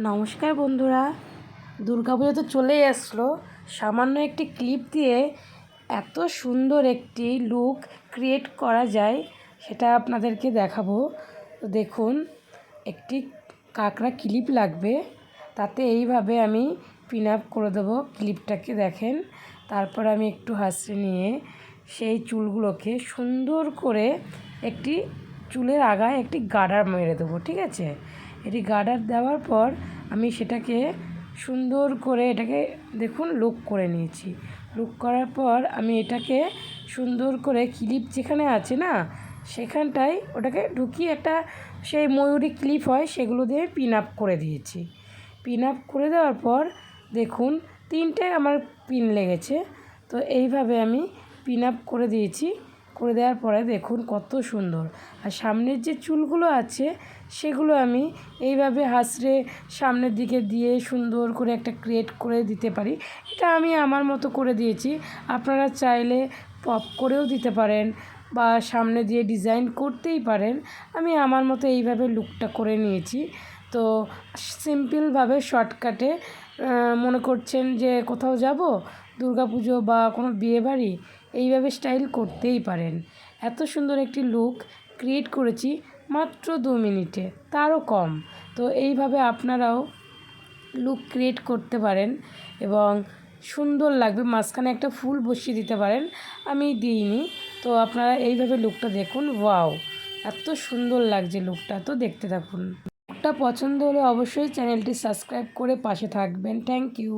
নমস্কার বন্ধুরা, দুর্গাপুজো তো চলেই আসলো। সামান্য একটি ক্লিপ দিয়ে এত সুন্দর একটি লুক ক্রিয়েট করা যায় সেটা আপনাদেরকে দেখাবো। তো দেখুন, একটি কাঁকড়া ক্লিপ লাগবে, তাতে এইভাবে আমি পিন আপ করে দেবো ক্লিপটাকে। দেখেন, তারপর আমি একটু হাসড়ে নিয়ে সেই চুলগুলোকে সুন্দর করে একটি চুলের আগায় একটি গার্ডার মেরে দেবো। ঠিক আছে, এটি গার্ডার দেওয়ার পর আমি সেটাকে সুন্দর করে এটাকে দেখুন লুক করে নিয়েছি। লুক করার পর আমি এটাকে সুন্দর করে ক্লিপ যেখানে আছে না সেখানটায় ওটাকে ঢুকিয়ে একটা সেই ময়ূরী ক্লিপ হয় সেগুলো দিয়ে পিন আপ করে দিয়েছি। পিন আপ করে দেওয়ার পর দেখুন 3টে আমার পিন লেগেছে। তো এইভাবে আমি পিন আপ করে দিয়েছি। করে দেওয়ার পরে দেখুন কত সুন্দর। আর সামনের যে চুলগুলো আছে সেগুলো আমি এইভাবে হাসড়ে সামনের দিকে দিয়ে সুন্দর করে একটা ক্রিয়েট করে দিতে পারি। এটা আমি আমার মতো করে দিয়েছি, আপনারা চাইলে পপ করেও দিতে পারেন বা সামনে দিয়ে ডিজাইন করতেই পারেন। আমি আমার মতো এইভাবে লুকটা করে নিয়েছি। তো সিম্পলভাবে শর্টকাটে মনে করছেন যে কোথাও যাব দুর্গাপুজো বা কোনো বিয়েবাড়ি, এইভাবে স্টাইল করতেই পারেন। এত সুন্দর একটি লুক ক্রিয়েট করেছি মাত্র 2 মিনিটে, তারও কম। তো এইভাবে আপনারাও লুক ক্রিয়েট করতে পারেন এবং সুন্দর লাগবে। মাঝখানে একটা ফুল বসিয়ে দিতে পারেন, আমি দিইনি। তো আপনারা এইভাবে লুকটা দেখুন, ওয়াও এত সুন্দর লাগছে লুকটা। তো দেখতে থাকুন। লুকটা পছন্দ হলে অবশ্যই চ্যানেলটি সাবস্ক্রাইব করে পাশে থাকবেন। Thank you.